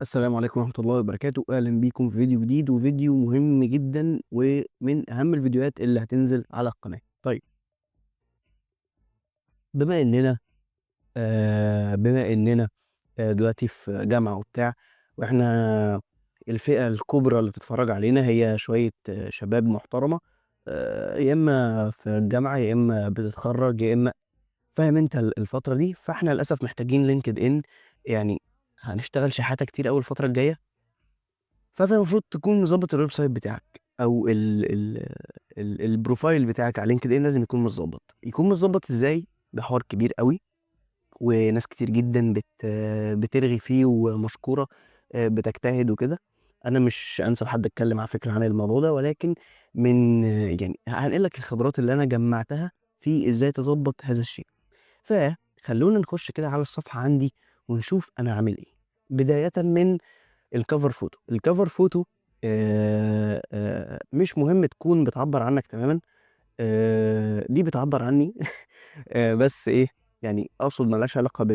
السلام عليكم ورحمة الله وبركاته. أهلا بيكم في فيديو جديد وفيديو مهم جدا ومن أهم الفيديوهات اللي هتنزل على القناة. طيب، بما إننا دلوقتي في جامعة وبتاع، وإحنا الفئة الكبرى اللي بتتفرج علينا هي شوية شباب محترمة، يا إما في الجامعة يا إما بتتخرج يا إما فاهم أنت الفترة دي. فإحنا للأسف محتاجين لينكد إن، يعني هنشتغل شحاتة كتير أوي الفترة الجاية. فأنت المفروض تكون مضبّط الويب سايت بتاعك أو ال البروفايل بتاعك على LinkedIn لازم يكون متضبّط. يكون متضبّط إزاي؟ ده حوار كبير أوي، وناس كتير جدًا بترغي فيه ومشكورة، بتجتهد وكده. أنا مش أنسب حد أتكلّم على فكرة عن الموضوع ده، ولكن من يعني هانقل لك الخبرات اللي أنا جمّعتها في إزاي تضبّط هذا الشيء. فخلّونا نخُش كده على الصفحة عندي ونشوف أنا عامل إيه. بدايةً من الcover photo. الcover photo مش مهم تكون بتعبّر عنك تمامًا، دي بتعبّر عني بس إيه، يعني أقصد ما لهاش علاقة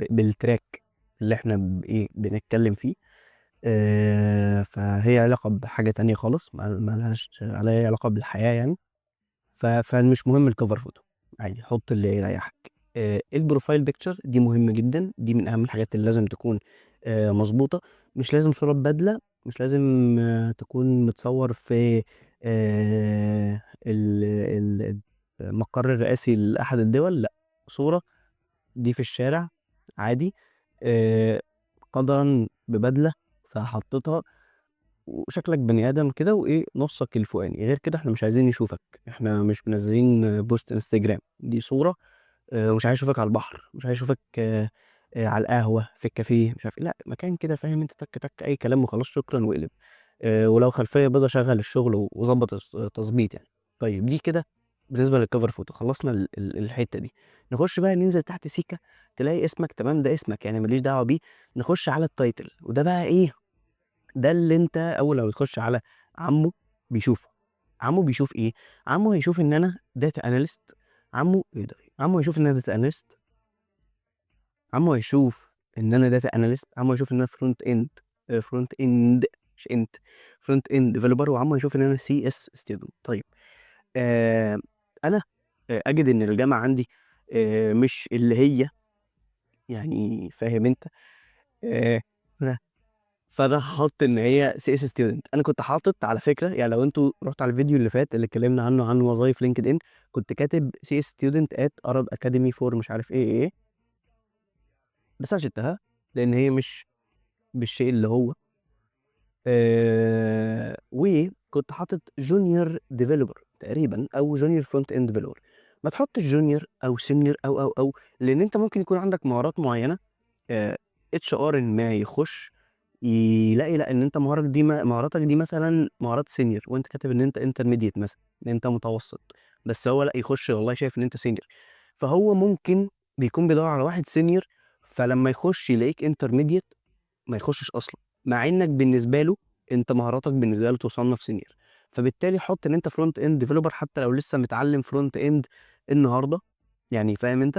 بالtrack اللي إحنا إيه، بنتكلّم فيه. فهي علاقة بحاجة تانية خالص، ما لهاش ولا هي علاقة بالحياة يعني. فمش مهم الcover photo، عادي حُط اللي يريّحك. الprofile picture دي مهمة جدًا، دي من أهم الحاجات اللي لازم تكون مضبوطة. مش لازم صورة ببدلة، مش لازم تكون متصوّر في ال ال المقر الرئاسي لأحد الدول، لأ، صورة دي في الشارع عادي، آآ قدرًا ببدلة فحطيتها وشكلك بني آدم كده وإيه، نُصّك الفوقاني، غير كده إحنا مش عايزين نشوفك، إحنا مش منزّلين بوست إنستجرام، دي صورة. ومش عايز أشوفك على البحر، مش عايز أشوفك على القهوة، في الكافيه، مش عارف إيه، لأ، مكان كده فاهم أنت تَك، تَك، أي كلام وخلاص شكرًا واقلب. ولو خلفية بيضا شغّل الشغل وضبّط تضبيط يعني. طيب دي كده بالنسبة للcover photo خلّصنا الحتّة دي. نخُش بقى ننزل تحت سيكة، تلاقي اسمك تمام، ده اسمك يعني ما ليش دعوة بيه. نخُش على الtitle وده بقى إيه، ده اللي أنت أول لمّا بتخش على عمّو بيشوفه. عمّو بيشوف إيه؟ عمّو هيشوف إن أنا data analyst. عمّو إيه ده! عمّو هيشوف إن أنا data analyst. عمّو هيشوف إن أنا data analyst. عمّو هيشوف إن أنا front end مش end front end developer. وعمّو هيشوف إن أنا CS student. طيب، آآ أنا أجد إن الجامعة عندي مش اللي هي يعني فاهم أنت، آآ فأنا هاحط إن هي CS student. أنا كنت حاطط على فكرة، يعني لو أنتم رُحتوا على الفيديو اللي فات اللي اتكلمنا عنه عن وظايف LinkedIn، كنت كاتب CS student at Arab Academy for مش عارف إيه، بس أنا شِلتها لإن هي مش بالشيء اللي هو. وكنت حاطط junior developer تقريبًا أو junior front end developer. ما تحطش junior أو senior أو، لإن أنت ممكن يكون عندك مهارات معينة، HR ما يخُش يلاقي لأ، إن أنت مهاراتك دي مثلًا مهارات senior وأنت كاتب إن أنت intermediate مثلًا، إن أنت متوسط، بس هو لأ، يخُش والله شايف إن أنت senior. فهو ممكن بيكون بيدوّر على واحد senior، فلمّا يخُش يلاقيك intermediate ما يخُشّش أصلًا، مع إنّك بالنسبة له أنت مهاراتك بالنسبة له تصنّف senior. فبالتالي حُط إن أنت front end developer حتى لو لسه متعلّم front end النهارده، يعني فاهم أنت؟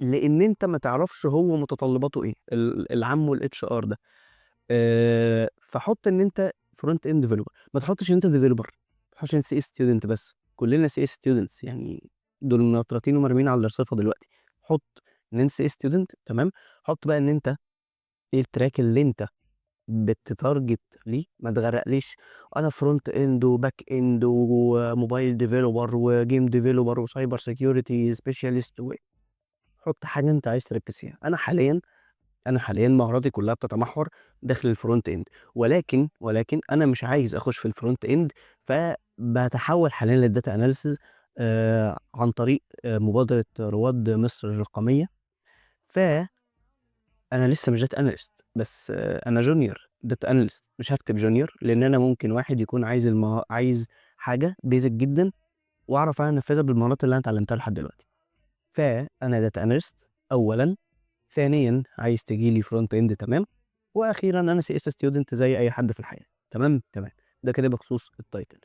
لإن أنت ما تعرفش هو متطلباته إيه، العمّو الHR ده. فحُط إن أنت front end developer، ما تحطش إن أنت developer، ما تحطش إن أنت CS student بس، كلنا CS students يعني، دول منطرطين ومرميين على الرصيفة دلوقتي. حُط إن أنت CS student تمام. حُط بقى إن أنت إيه الtrack اللي أنت بتتارجت ليه، ما تغرقليش أنا front end وback end وmobile developer وgame developer وcyber security specialist حُط حاجة أنت عايز تركّز فيها. أنا حاليًا مهاراتي كلّها بتتمحور داخل الfront end، ولكن أنا مش عايز أخُش في الfront end. فباتحوّل حاليًا للdata analysis عن طريق مبادرة رواد مصر الرقمية. فأنا لسه مش data analyst، بس أنا junior data analyst. مش هاكتب junior لإن أنا ممكن واحد يكون عايز حاجة basic جدًا وأعرف أنا أنفّذها بالمهارات اللي أنا اتعلّمتها لحد دلوقتي. فأنا data analyst أولًا. ثانيًا عايز تيجي لي front end تمام. وأخيرًا أنا CS student زي أي حد في الحياة. تمام، تمام. ده كده بخصوص الtitle.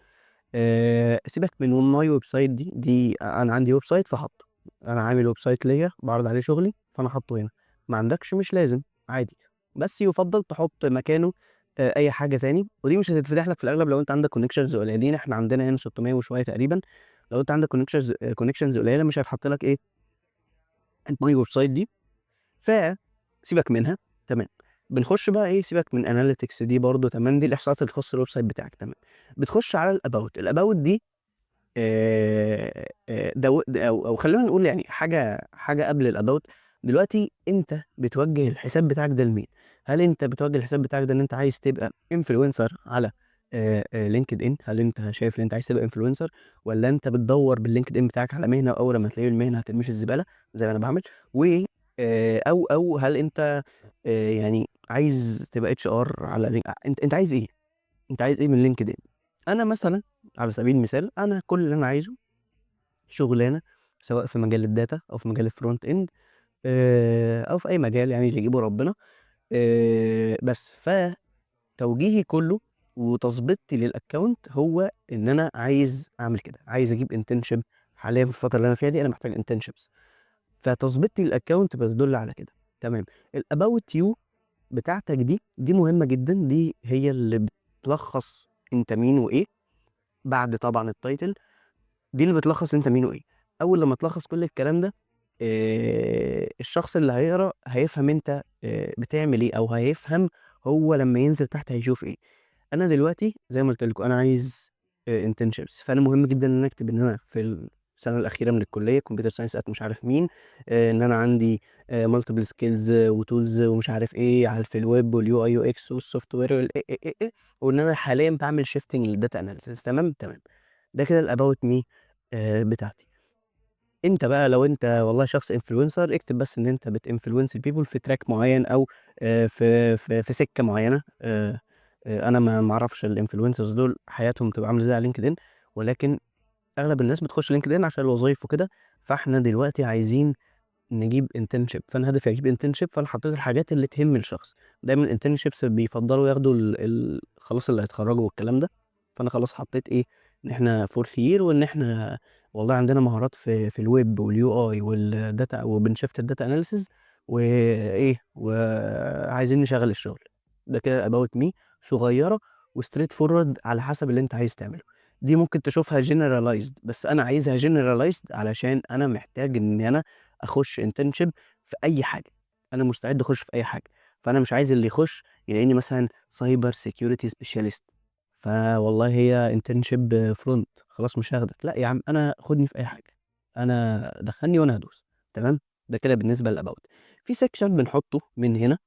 سيبك من my website دي أنا عندي website فحاطّه. أنا عامل website ليّا باعرض عليه شغلي فأنا حاطّه هنا. ما عندكش مش لازم، عادي. بس يُفضّل تحُط مكانه أي حاجة تاني، ودي مش هتتفتح لك في الأغلب لو أنت عندك connections قليلين، إحنا عندنا هنا 600 وشوية تقريبًا، لو أنت عندك connections قليلة مش هيتحط لك إيه الmy website دي، فسيبك منها تمام. بنخش بقى إيه، سيبك من analytics دي برضه تمام، دي الإحصائيات اللي تخُص الwebsite بتاعك تمام. بتخش على الabout دي أو خلّينا نقول يعني حاجة قبل الabout. دلوقتي أنت بتوجّه الحساب بتاعك ده لمين؟ هل أنت بتوجّه الحساب بتاعك ده إن أنت عايز تبقى influencer على LinkedIn؟ هل أنت شايف إن أنت عايز تبقى influencer والّا أنت بتدوّر بالLinkedIn بتاعك على مهنة وأول لمّا تلاقي المهنة هترميه في الزبالة زي ما أنا باعمل، و أو هل أنت يعني عايز تبقى HR على أنت عايز إيه؟ أنت عايز إيه من LinkedIn؟ أنا مثلًا على سبيل المثال، أنا كل اللي أنا عايزه شُغلانة سواء في مجال الdata أو في مجال الfront end أو في أي مجال يعني اللي يجيبه ربنا. بس، فتوجيهي كُلّه وتضبيطي للaccount هو إن أنا عايز أعمل كده، عايز أجيب internship. حاليًا في الفترة اللي أنا فيها دي أنا محتاج internships، فتضبيطي للaccount بتدُل على كده، تمام. الabout you بتاعتك دي مهمة جدًا، دي هي اللي بتلخّص أنت مين وإيه، بعد طبعًا الtitle، دي اللي بتلخّص أنت مين وإيه. أول لمّا تلخّص كل الكلام ده الشخص اللي هيقرا هيفهم أنت بتعمل إيه، أو هيفهم هو لمّا ينزل تحت هيشوف إيه. أنا دلوقتي زي ما قُلت لكم أنا عايز internships، فأنا مهم جدًا إن أنا أكتب إن أنا في السنة الأخيرة من الكلية computer science at مش عارف مين، إن أنا عندي multiple skills وtools ومش عارف إيه في الweb والUI UX والsoftware وإن أنا حاليًا باعمل shifting للdata analysis تمام، تمام. ده كده الabout me بتاعتي. أنت بقى لو أنت والله شخص influencer اكتب بس إن أنت بتinfluence الpeople في track معيّن أو في سكة معيّنة. أنا ما أعرفش الinfluencers دول حياتهم بتبقى عاملة إزاي على LinkedIn، ولكن أغلب الناس بتخش LinkedIn عشان الوظايف وكده، فإحنا دلوقتي عايزين نجيب internship، فأنا هدفي أجيب internship، فأنا حطيت الحاجات اللي تهم الشخص. دايمًا الinternships بيفضّلوا ياخدوا خلاص اللي هيتخرّجوا والكلام ده، فأنا خلاص حطيت إيه، إن إحنا fourth year وإن إحنا والله عندنا مهارات في الweb والUI والdata وبنشفت الdata analysis وإيه، وعايزين نشغّل الشغل. ده كده about me صغيّرة وstraight forward على حسب اللي أنت عايز تعمله. دي ممكن تشوفها generalized، بس أنا عايزها generalized علشان أنا محتاج إن أنا أخُش internship في أي حاجة، أنا مستعد أخُش في أي حاجة، فأنا مش عايز اللي يخُش يلاقيني مثلًا cyber security specialist، فوالله هي internship front خلاص مش هاخدك، لأ يا عم أنا خُدني في أي حاجة، أنا دخّلني وأنا هادوس، تمام. ده كده بالنسبة للabout. في section بنحطه من هنا،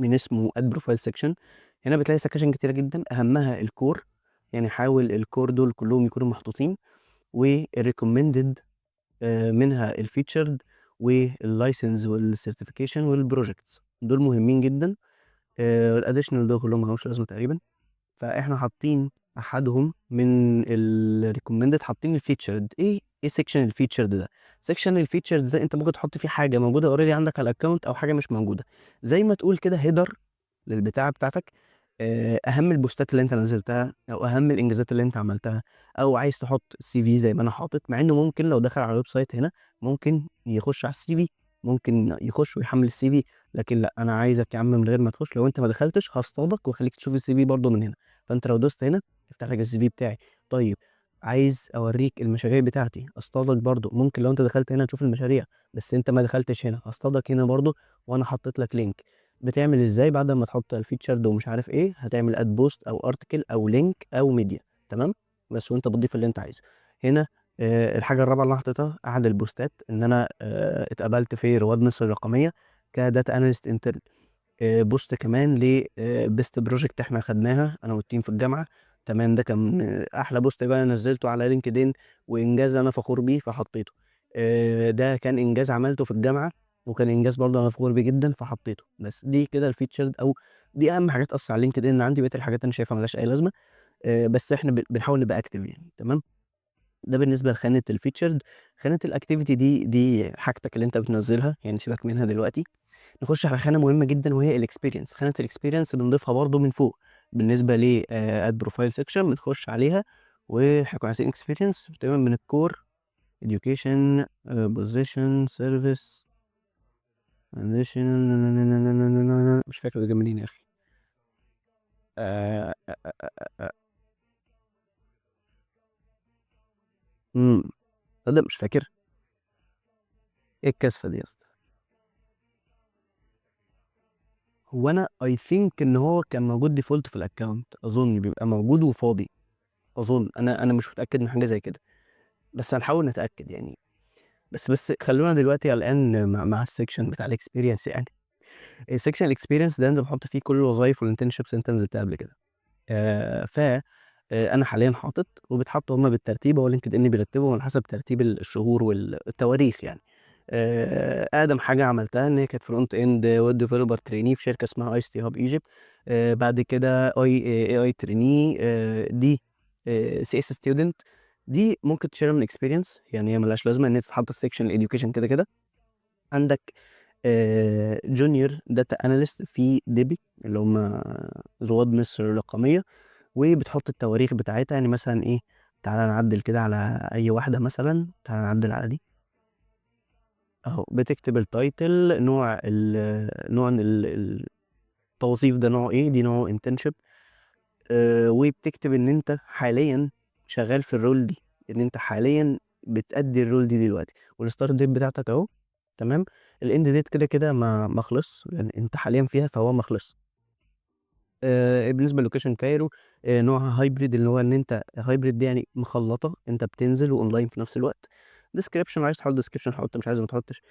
اسمه add profile section. هنا بتلاقي سكاشن كتيرة جدًا أهمها الcore، يعني حاول الcore دول كلّهم يكونوا محطوطين، والrecommended منها الfeatured والlicense والcertification والprojects دول مهمين جدًا. الadditional دول كلّهم ما لهمش لازمة تقريبًا، فإحنا حاطين أحدهم من الrecommended، حاطين الfeatured. إيه section الfeatured ده؟ section الfeatured ده أنت ممكن تحط فيه حاجة موجودة already عندك على الaccount أو حاجة مش موجودة، زي ما تقول كده header للبتاعة بتاعتك، أهم البوستات اللي أنت نزّلتها أو أهم الإنجازات اللي أنت عملتها، أو عايز تحط CV زي ما أنا حاطط، مع إنه ممكن لو دخل على الweb site هنا ممكن يخش على الCV، ممكن يخش ويحمّل الCV، لكن لأ، أنا عايزك يا عم من غير ما تخش، لو أنت ما دخلتش هاصطادك واخلّيك تشوف الCV برضه من هنا، فأنت لو دوست هنا يفتح لك الCV بتاعي. طيب عايز أورّيك المشاريع بتاعتي، أصطادك برضه، ممكن لو أنت دخلت هنا تشوف المشاريع، بس أنت ما دخلتش هنا، هاصطادك هنا برضه وأنا حطيت لك link. بتعمل إزاي بعد أمّا تحط الfeatured ومش عارف إيه، هتعمل add post أو article أو link أو media تمام، بس وأنت بتضيف اللي أنت عايزه. هنا الحاجة الرابعة اللي أنا حطيتها أحد البوستات إن أنا اتقبلت في رواد مصر الرقمية كdata analyst intern. بوست كمان best project إحنا خدناها أنا والteam في الجامعة، تمام. ده كان أحلى بوست بقى نزّلته على LinkedIn وإنجاز أنا فخور بيه فحطيته. ده كان إنجاز عملته في الجامعة، وكان إنجاز برضه أنا فخور بيه جدًا فحطيته. بس دي كده الfeatured أو دي أهم حاجات أصلًا على LinkedIn عندي، بقية الحاجات أنا شايفها ما لهاش أي لازمة. بس إحنا بنحاول نبقى active يعني، تمام. ده بالنسبة لخانة الfeatured. خانة الactivity دي حاجتك اللي أنت بتنزّلها، يعني سيبك منها دلوقتي. نخش على خانة مهمة جدًا وهي الexperience. خانة الexperience بنضيفها برضه من فوق، بالنسبة add profile section بنخش عليها وإحنا كنا عايزين experience تمام من الcore education position service مش فاكر جه منين يا اخي. آه، آه، آه، آه، امم تصدق مش فاكر. ايه الكثفه دي يا اسطى؟ هو انا اي ثينك ان هو كان موجود ديفولت في الاكونت، اظن بيبقى موجود وفاضي. اظن انا مش متاكد من حاجه زي كده، بس هنحاول نتاكد يعني. بس خلونا دلوقتي الان مع السكشن بتاع الاكسبيرينس يعني. السكشن الاكسبيرينس ده انت بحط فيه كل الوظائف والانترنشيبس انت نزلتها قبل كده. ف انا حاليا حاطط، وبيتحطوا هما بالترتيب، هو لينكد ان بيرتبهم على حسب ترتيب الشهور والتواريخ يعني. اقدم حاجه عملتها ان هي كانت فرونت اند ويب ديفلوبر تريني في شركه اسمها اي اس تي هاب ايجيبت. بعد كده اي تريني، دي سي اس ستودنت. دي ممكن تشيلها من اكسبيرينس، يعني هي ملهاش لازمه ان هي تتحط في سيكشن الاديوكيشن كده كده. عندك جونيور داتا اناليست في ديبي، اللي هم رواد مصر الرقميه. وبتحط التواريخ بتاعتها، يعني مثلا ايه، تعالى نعدل كده على اي واحده، مثلا تعالى نعدل على دي اهو. بتكتب التايتل، نوع التوظيف ده نوعه ايه، دي نوعه انترنشيب. وبتكتب ان انت حاليا شغال في الرول دي، ان انت حاليا بتأدي الرول دي دلوقتي. والستارت ديت بتاعتك اهو. تمام. الاند ديت كده كده ما خلص، يعني انت حاليا فيها فهو ما خلص. بالنسبه للوكيشن كايرو، نوعها هايبريد، اللي هو ان انت هايبريد دي يعني مخلطه، انت بتنزل واونلاين في نفس الوقت. ديسكريبشن، عايز تحط ديسكريبشن حط، مش عايز ما تحطش.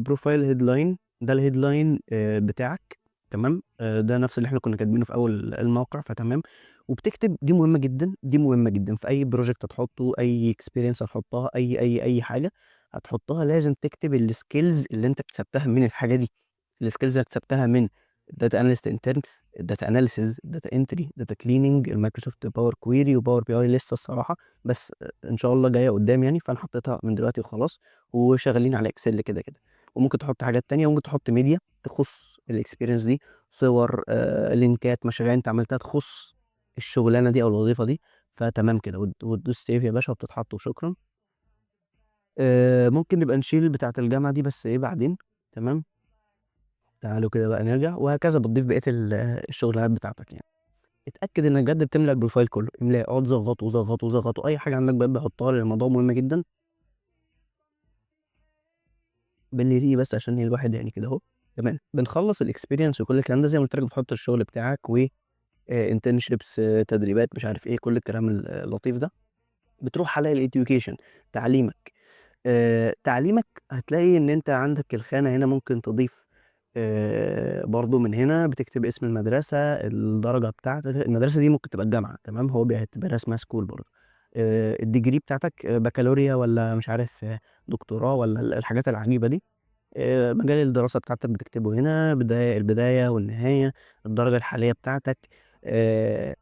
بروفايل هيدلاين، ده الهيدلاين بتاعك. تمام. ده نفس اللي احنا كنا كاتبينه في اول الموقع، فتمام. وبتكتب، دي مهمه جدا، دي مهمه جدا في اي بروجكت هتحطه، اي اكسبيرينس هتحطها، اي حاجه هتحطها، لازم تكتب السكيلز اللي انت اكتسبتها من الحاجه دي. السكيلز اللي اكتسبتها من داتا اناليست انترن، الداتا اناليسيز، داتا انتري، داتا كليننج، المايكروسوفت باور كويري وباور بي اي لسه الصراحه، بس ان شاء الله جايه قدام يعني، فانا حطيتها من دلوقتي وخلاص. وشغالين على اكسل كده كده. وممكن تحط حاجات تانية، وممكن تحط ميديا تخص الاكسبيرينس دي، صور، لينكات، مشاريع انت عملتها تخص الشغلانه دي او الوظيفه دي. فتمام كده، وتدوس سيف يا باشا وبتتحط وشكرا. ممكن نبقى نشيل بتاعه الجامعه دي، بس ايه بعدين. تمام. تعالوا كده بقى نرجع، وهكذا بتضيف بقيه الشغلات بتاعتك يعني. اتاكد انك بجد بتملى البروفايل كله، املاه، اقعد زغطه وزغطه وزغطه، اي حاجه عندك بجد حطها، لان الموضوع مهم جدا. باللي بس عشان الواحد يعني كده اهو. تمام. بنخلص الاكسبيرينس وكل الكلام ده، زي ما قلت لك بتحط الشغل بتاعك و انترنشيبس، تدريبات، مش عارف ايه، كل الكلام اللطيف ده. بتروح على الاديوكيشن، تعليمك. تعليمك هتلاقي ان انت عندك الخانة هنا، ممكن تضيف برضو من هنا بتكتب اسم المدرسة، الدرجة بتاعتك، المدرسة دي ممكن تبقى الجامعة، تمام، هو بيعتبرها اسمها سكول برضو. الديجري بتاعتك، بكالوريا ولا مش عارف، دكتوراه، ولا الحاجات العجيبة دي. مجال الدراسة بتاعتك بتكتبه هنا، البداية والنهاية، الدرجة الحالية بتاعتك. آه،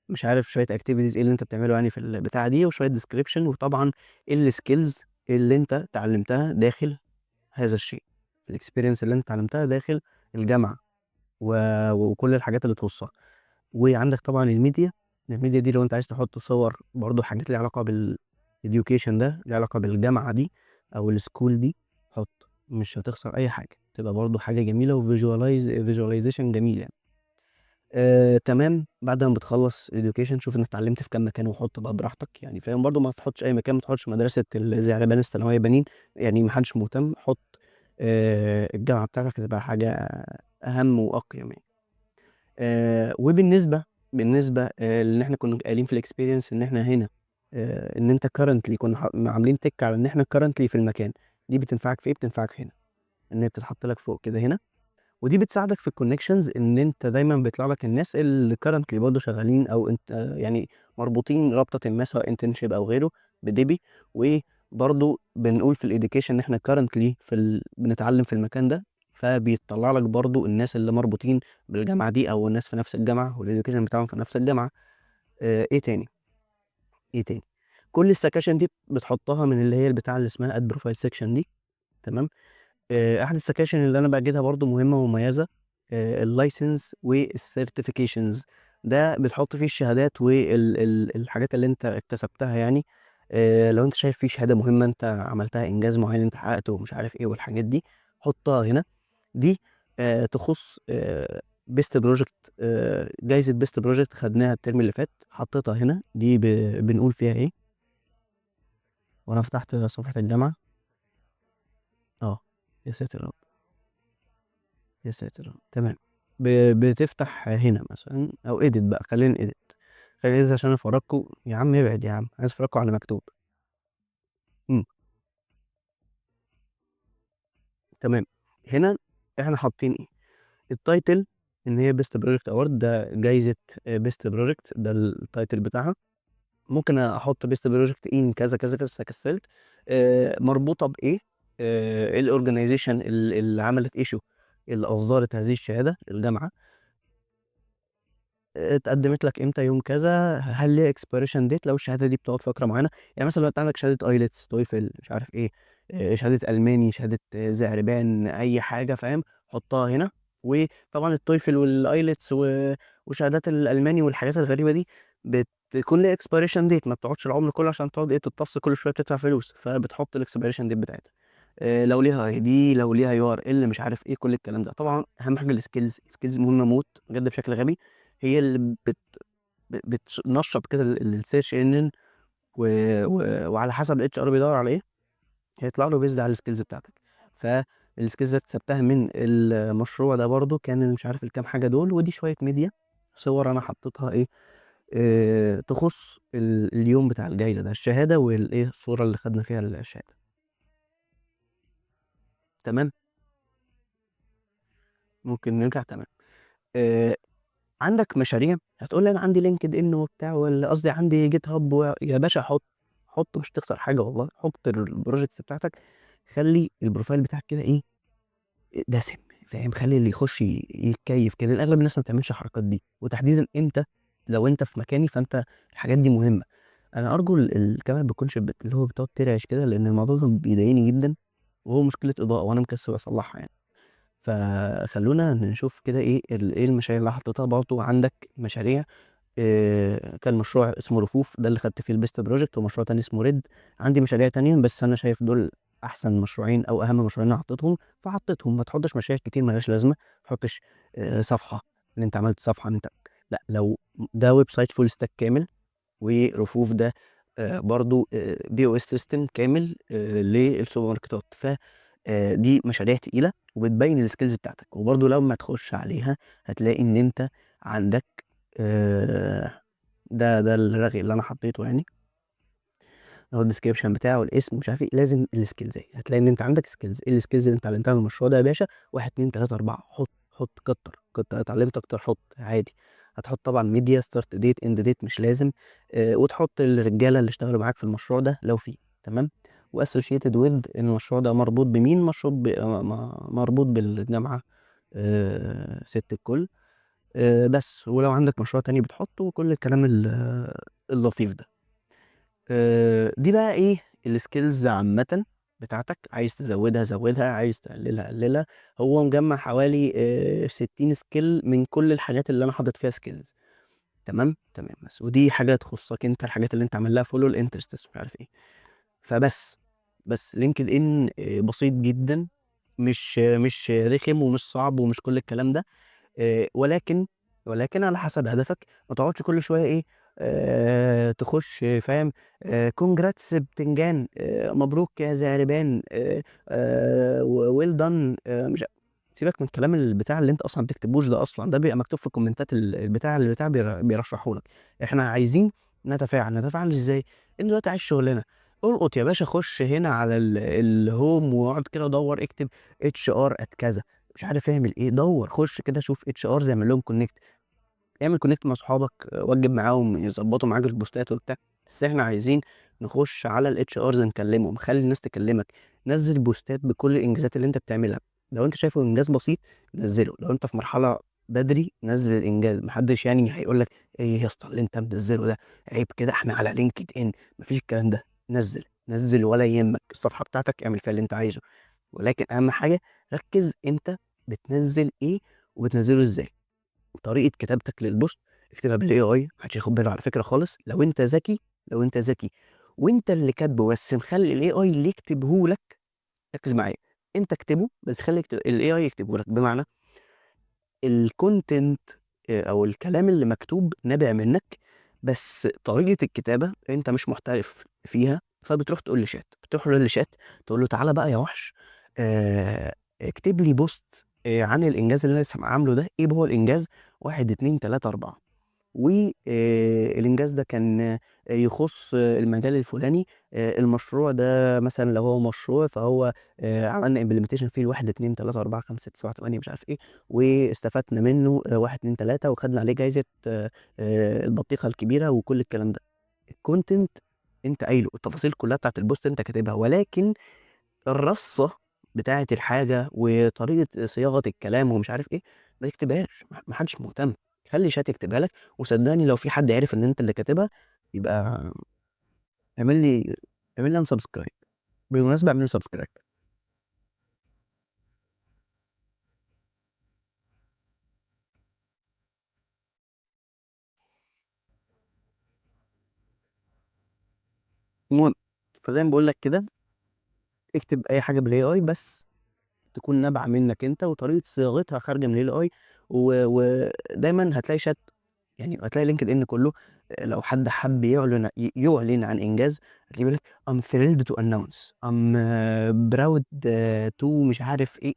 مش عارف شويه اكتيفيتيز ايه اللي انت بتعمله يعني في البتاعه دي، وشويه ديسكريبشن، وطبعا ايه السكيلز اللي انت اتعلمتها داخل هذا الشيء، الاكسبيرينس اللي انت اتعلمتها داخل الجامعه، وكل الحاجات اللي تخصها. وعندك طبعا الميديا. الميديا دي لو انت عايز تحط صور برضو، حاجات ليها علاقه بالإديوكيشن ده، ليها علاقه بالجامعه دي او السكول دي، حط، مش هتخسر اي حاجه، تبقى برضو حاجه جميله، فيجواليزيشن جميل يعني. تمام. بعد ما بتخلص education، شوف انت اتعلمت في كام مكان، وحط بقى براحتك يعني، فاهم، برضو ما تحطش اي مكان، ما تحطش مدرسة الزعربان الثانوية بنين، يعني ما حدش مهتم. حط الجامعة بتاعتك، هتبقى حاجة اهم واقيم يعني. بالنسبة اللي احنا كنا قايلين في الاكسبيرينس، ان احنا هنا ان انت currently كنا عاملين تك على ان احنا currently في المكان. دي بتنفعك في ايه؟ بتنفعك هنا، ان هي بتتحط لك فوق كده هنا. ودي بتساعدك في الكونكشنز، ان انت دايما بيطلع لك الناس اللي كارنتلي برضه شغالين، او انت يعني مربوطين رابطه ما، سواء انترنشيب او غيره، بديبي. وبرضه بنقول في الاديوكيشن ان احنا كارنتلي بنتعلم في المكان ده، فبيطلع لك برضه الناس اللي مربوطين بالجامعه دي، او الناس في نفس الجامعه والاديوكيشن بتاعهم في نفس الجامعه. ايه تاني؟ ايه تاني؟ كل السكاشن دي بتحطها من اللي هي البتاع اللي اسمها اد بروفايل سيكشن دي. تمام. احد السكاشن اللي انا بجدها برضو مهمه ومميزه، اللايسنس والسيرتيفيكيشنز. ده بتحط فيه الشهادات والحاجات اللي انت اكتسبتها يعني. لو انت شايف فيه شهاده مهمه انت عملتها، انجاز معين انت حققته، ومش عارف ايه والحاجات دي، حطها هنا. دي تخص بيست بروجكت، جايزه بيست بروجكت خدناها الترم اللي فات، حطيتها هنا. دي بنقول فيها ايه وانا فتحت صفحه الجامعه. اه، يا ساتر يا رب، يا ساتر يا رب. تمام. بتفتح هنا مثلا، او اديت بقى، خلينا اديت، خلينا اديت عشان افرجكم. يا عم ابعد يا عم، عايز افرجكم على مكتوب. امم تمام. هنا احنا حاطين ايه؟ التايتل ان هي بيست بروجكت اوورد، ده جايزه بيست بروجكت، ده التايتل بتاعها. ممكن احط بيست بروجكت ان كذا كذا كذا، بس كسلت. مربوطه بايه؟ ايه الاورجنايزيشن اللي عملت ايشو، اللي اصدرت هذه الشهاده، الجامعه. اتقدمت لك امتى، يوم كذا، هل ليها اكسبيريشن ديت لو الشهاده دي بتقعد فتره معينه. يعني مثلا لو انت عندك شهاده ايلتس، تويفل، مش عارف ايه، شهاده الماني، شهاده زعربان، اي حاجه، فاهم؟ حطها هنا. وطبعا التويفل والايلتس وشهادات الالماني والحاجات الغريبه دي بتكون ليها اكسبيريشن ديت، ما بتقعدش العمر كله عشان تقعد ايه تتفصل كل شويه بتدفع فلوس، فبتحط الاكسبيريشن ديت بتاعتها. لو ليها اي دي، لو ليها يو ار ال، مش عارف ايه، كل الكلام ده. طبعا اهم حاجه السكيلز، السكيلز مهمه موت بجد بشكل غبي. هي اللي بتنشط كده السيرش انجن، وعلى حسب الاتش ار بيدور على ايه، هيطلع له بيزد على السكيلز بتاعتك. فالسكيلز اللي اكتسبتها من المشروع ده برضو كان مش عارف الكام حاجه دول. ودي شويه ميديا، صور انا حطيتها ايه، تخص اليوم بتاع الجايزه ده، الشهاده والايه، الصوره اللي خدنا فيها الشهاده. تمام. ممكن نرجع. تمام. آه عندك مشاريع، هتقول لي انا عندي لينكد ان وبتاع، ولا قصدي عندي جيت هاب يا باشا، حط، حط، مش تخسر حاجه والله. حط البروجكتس بتاعتك، خلي البروفايل بتاعك كده ايه، دسم، فاهم؟ خلي اللي يخش يتكيف كده. اغلب الناس ما بتعملش الحركات دي، وتحديدا انت لو انت في مكاني، فانت الحاجات دي مهمه. انا ارجو الكاميرا ما بتكونش اللي هو بتقعد ترعش كده، لان الموضوع ده بيضايقني جدا، وهو مشكله اضاءه، وانا مكسل اصلحها يعني. فخلونا نشوف كده ايه ايه المشاريع اللي حطيتها. برضه عندك مشاريع، كان مشروع اسمه رفوف، ده اللي خدت فيه البيست بروجكت، ومشروع تاني اسمه ريد. عندي مشاريع تانية، بس انا شايف دول احسن مشروعين او اهم مشروعين انا حطيتهم، فحطيتهم. ما تحطش مشاريع كتير ملهاش لازمه، ما تحطش صفحه ان انت عملت صفحه ان انت، لا. لو ده ويب سايت فول ستاك كامل، ورفوف ده برضو بي او اس سيستم كامل للسوبر ماركتات. ف دي مشاريع تقيله، وبتبين السكيلز بتاعتك. وبرضو لما تخش عليها هتلاقي ان انت عندك آه، ده الرغي اللي انا حطيته يعني، هو الديسكربشن بتاعه والاسم، مش عارف ايه. لازم السكيلز، هتلاقي ان انت عندك سكيلز. ايه السكيلز اللي انت اتعلمتها من المشروع ده يا باشا؟ 1 2 3 4، حط، حط، كتر كتر، اتعلمت اكتر، حط عادي. هتحط طبعا ميديا، ستارت ديت، اند ديت، مش لازم. وتحط الرجاله اللي اشتغلوا معاك في المشروع ده لو في. تمام. واسوشيتد ويز المشروع ده مربوط بمين، مشروع مربوط بالجامعه، ست الكل. بس ولو عندك مشروع تاني بتحطه، وكل الكلام اللطيف ده. دي بقى ايه السكيلز عامة بتاعتك. عايز تزودها زودها، عايز تقللها قللها. هو مجمع حوالي 60 سكيل من كل الحاجات اللي انا حاطط فيها سكيلز. تمام تمام. بس ودي حاجة تخصك انت، الحاجات اللي انت عامل لها فولو، الانترستس، مش عارف ايه. فبس، بس لينكد ان بسيط جدا، مش رخم ومش صعب ومش كل الكلام ده. ولكن على حسب هدفك. ما تقعدش كل شويه ايه، تخش، فاهم؟ كونجراتس بتنجان، مبروك يا زعربان، ويل دان، مش سيبك من الكلام البتاع اللي انت اصلا ما بتكتبوش ده. اصلا ده بيبقى مكتوب في الكومنتات، البتاع بيرشحه لك. احنا عايزين نتفاعل. نتفاعل ازاي؟ انت دلوقتي عايز شغلنا، القط يا باشا، خش هنا على الهوم، واقعد كده دور، اكتب اتش ار ات كذا، مش عارف اعمل ايه، دور، خش كده شوف اتش ار، اعمل لهم كونكت، اعمل كونكت مع اصحابك، وجب معاهم يظبطوا معاك البوستات وبتاع. بس احنا عايزين نخش على الاتش ارز نكلمهم، خلي الناس تكلمك، نزل بوستات بكل الانجازات اللي انت بتعملها. لو انت شايفه انجاز بسيط نزله، لو انت في مرحله بدري نزل الانجاز. محدش يعني هيقول لك ايه يا اسطى اللي انت منزله ده، عيب كده، احنا على لينكد ان، مفيش الكلام ده. نزل، نزل ولا يهمك. الصفحه بتاعتك اعمل فيها اللي انت عايزه، ولكن اهم حاجه ركز انت بتنزل ايه وبتنزله ازاي. طريقه كتابتك للبوست اكتبها بالاي اي، محدش هياخد باله على فكره خالص. لو انت ذكي، لو انت ذكي وانت اللي كاتبه، بس مخلي الاي اي اللي يكتبه لك، ركز معايا، انت اكتبه بس خلي الاي اي يكتبه لك، بمعنى الكونتنت او الكلام اللي مكتوب نابع منك، بس طريقه الكتابه انت مش محترف فيها، فبتروح تقول لشات، بتروح للشات تقول له تعالى بقى يا وحش، اكتب لي بوست عن الانجاز اللي انا لسه عامله ده، ايه هو الانجاز، واحد اتنين تلاته اربعه، والإنجاز ده كان يخص المجال الفلاني، المشروع ده مثلا لو هو مشروع فهو عملنا implementation فيه 1 2 3 4 5 6 7 8 مش عارف ايه، واستفدنا منه 1 2 3 وخدنا عليه جايزة البطيخة الكبيرة وكل الكلام ده. الكونتنت انت قايله، التفاصيل كلها بتاعت البوست انت كاتبها، ولكن الرصة بتاعة الحاجة وطريقة صياغة الكلام ومش عارف إيه، ما تكتبهاش، ما حدش مهتم، خلّي شات يكتبها لك، وصدّقني لو في حد عرف إن أنت اللي كاتبها يبقى اعمل لي اعمل لي unsubscribe، بالمناسبة اعمل لي subscribe. المهم، فزي ما باقول لك كده، اكتب أي حاجة بالAI بس تكون نابعة منّك أنت وطريقة صياغتها خارجة من الAI، ودايمًا هتلاقي شات، يعني هتلاقي LinkedIn كُلّه لو حد حَب يعلن عن إنجاز هتلاقيه بيقول لك I'm thrilled to announce I'm proud to مش عارف إيه،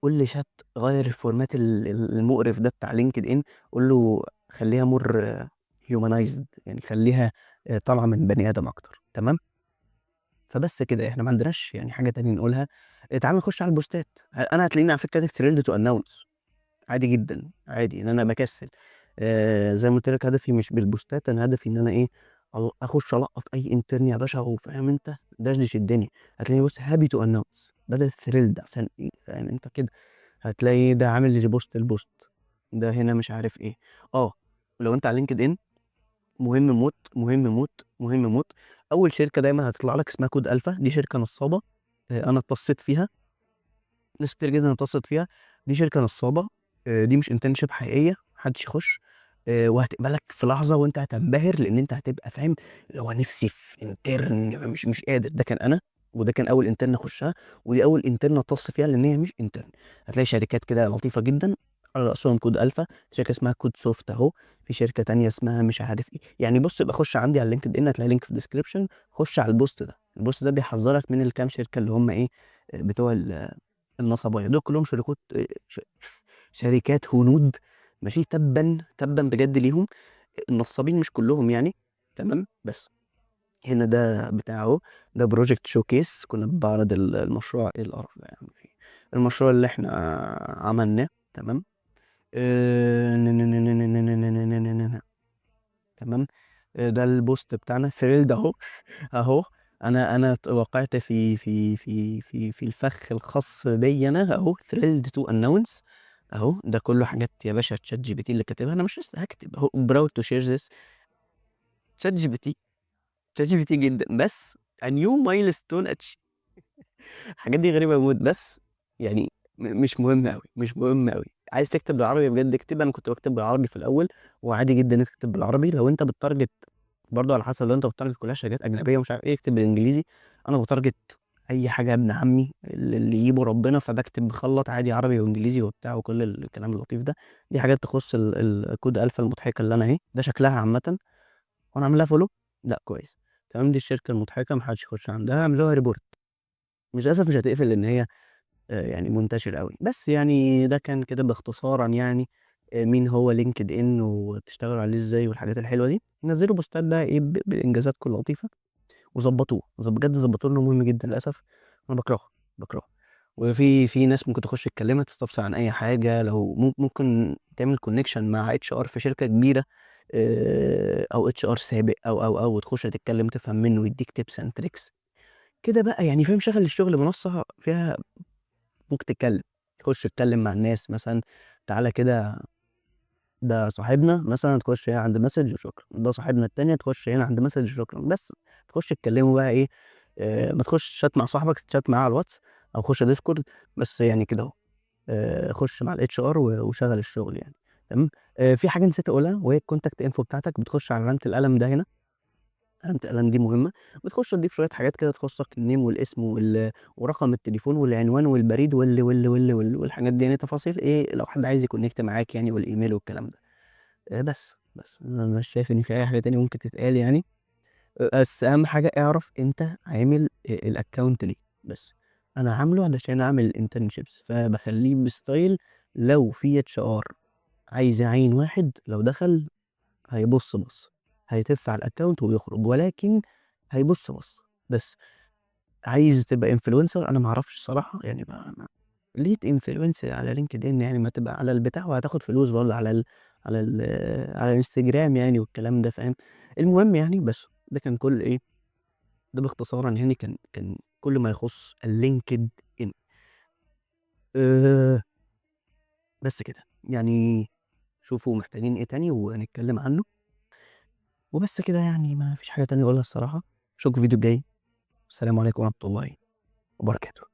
قُل لشات غيّر الفورمات المقرف ده بتاع LinkedIn، قُل له خلّيها more humanized، يعني خلّيها طالعة من بني آدم أكتر، تمام؟ فبس كده، إحنا ما عندناش يعني حاجة تانية نقولها، تعالَ نخش على البوستات، أنا هتلاقيني على فكرة كاتب thrilled to announce عادي جدًا، عادي إن أنا باكسّل، زي ما قُلت لك هدفي مش بالبوستات، أنا هدفي إن أنا إيه، أخُش ألقّط أي intern يا باشا وفاهم أنت، دشدش الدنيا، هتلاقيني بُص happy to announce بدل thrilled عشان إيه، فاهم أنت كده، هتلاقي ده عامل repost البوست، ده هنا مش عارف إيه، ولو أنت على LinkedIn مهم موت، مهم موت، مهم موت، أول شركة دايمًا هتطلع لك اسمها كود ألفا، دي شركة نصّابة، أنا اتّصيت فيها، ناس كتير جدًا اتّصلت فيها، دي شركة نصّابة، دي مش internship حقيقية، ما حدش يخش، وهتقبلك في لحظة وأنت هتنبهر لإن أنت هتبقى فاهم، اللي هو نفسي في intern مش قادر، ده كان أنا، وده كان أول intern أخشها، ودي أول intern أتّص فيها لإن هي مش intern، هتلاقي شركات كده لطيفة جدًا على رأسهم كود ألفا، شركة اسمها كود سوفت أهو، في شركة تانية اسمها مش عارف إيه، يعني بُص ابقى خش عندي على LinkedIn هتلاقي link في الdescription، خش على البوست ده، البوست ده بيحذّرك من الكام شركة اللي هم إيه، بتوع النصبايا، دول كلّهم شركات هنود ماشي، تبًا، تبًا بجد ليهم، النصابين مش كلّهم يعني، تمام، بس هنا ده بتاع أهو، ده project showcase كنّا باعرض المشروع، إيه القرف ده يا عم في إيه، المشروع اللي إحنا عملناه، تمام، ن ن ن ن ن ن ن ن ن ن ن تمام، ده البوست بتاعنا thrilled أهو، أهو أنا وقعت في الفخ الخاص بيّا أنا أهو thrilled to announce أهو، ده كلّه حاجات يا باشا ChatGPT اللي كاتبها، أنا مش لسه هاكتب أهو proud to share this ChatGPT ChatGPT جدًا، بس a new milestone الحاجات دي غريبة موت، بس يعني مش مهم أوي، مش مهم أوي، عايز تكتب بالعربي بجد اكتب، أنا كنت باكتب بالعربي في الأول، وعادي جدًا إنك تكتب بالعربي، لو أنت بتتارجت برضه على حسب، لو أنت بتتارجت كلها شركات أجنبية ومش عارف إيه اكتب بالإنجليزي، أنا باتارجت أي حاجة يا ابن عمي اللي يجيبه ربنا، فباكتب باخلّط عادي عربي وإنجليزي وبتاع وكل الكلام اللطيف ده، دي حاجات تخص الكود ألفا المضحكة اللي أنا أهي، ده شكلها عامةً، هو أنا عامل لها follow؟ لأ كويس، تمام، دي الشركة المضحكة ما حدش يخش عندها، اعملوا لها report، مش للأسف مش هتقفل لإن هي يعني منتشر أوي، بس يعني ده كان كده باختصارًا يعني مين هو LinkedIn وتشتغلوا عليه إزاي والحاجات الحلوة دي، نزّلوا بوستات بقى إيه بإنجازاتكم اللطيفة وضبّطوه، بجد ضبّطوه لإنه مهم جدًا، للأسف أنا باكرهه، باكرهه، وفي ناس ممكن تخش تكلمك تستفسر عن أي حاجة، لو ممكن تعمل connection مع HR في شركة كبيرة، أو HR سابق أو وتخش تتكلم تفهم منه ويدّيك tips and tricks كده بقى، يعني فاهم، شغل الشغل منصة فيها ممكن تتكلم، تخش تتكلم مع الناس مثلًا، تعالَ كده ده صاحبنا مثلًا تخش هنا عند message وشكرًا، ده صاحبنا التانية تخش هنا عند message وشكرًا، بس تخش تتكلموا بقى إيه، ما تخشش chat مع صاحبك تchat معاه على الواتس أو خش discord، بس يعني كده أهو، خش مع الHR وشغّل الشغل يعني، تمام، في حاجة نسيت أقولها وهي الcontact info بتاعتك، بتخش على علامة القلم ده هنا، علامة الإعلان دي مهمة، بتخش تضيف شوية حاجات كده تخصك الname والاسم ورقم التليفون والعنوان والبريد والحاجات دي، يعني تفاصيل إيه لو حد عايز يconnect معاك يعني والإيميل والكلام ده. بس أنا مش شايف إن في أي حاجة تانية ممكن تتقال يعني. بس أهم حاجة اعرف أنت عامل الaccount ليه. بس أنا عامله علشان أعمل internships، فباخلّيه بstyle لو في HR عايز يعيّن واحد، لو دخل هيبُص بَصّة، هيتِف على الaccount ويخرج، ولكن هيبُص بَصّة بس. عايز تبقى influencer، أنا ما أعرفش الصراحة، يعني ما ليه influence على LinkedIn يعني، ما تبقى على البتاع وهتاخد فلوس برضه على الإنستجرام يعني والكلام ده، فاهم؟ المهم يعني بس، ده كان كل إيه، ده باختصارًا يعني كان كل ما يخُص الLinkedIn. آآ بس كده، يعني شوفوا محتاجين إيه تاني وهنتكلم عنه، وبس كده يعني ما فيش حاجة تانية أقولها الصراحة. أشوفكم في الفيديو الجاي، والسلام عليكم ورحمة الله وبركاته.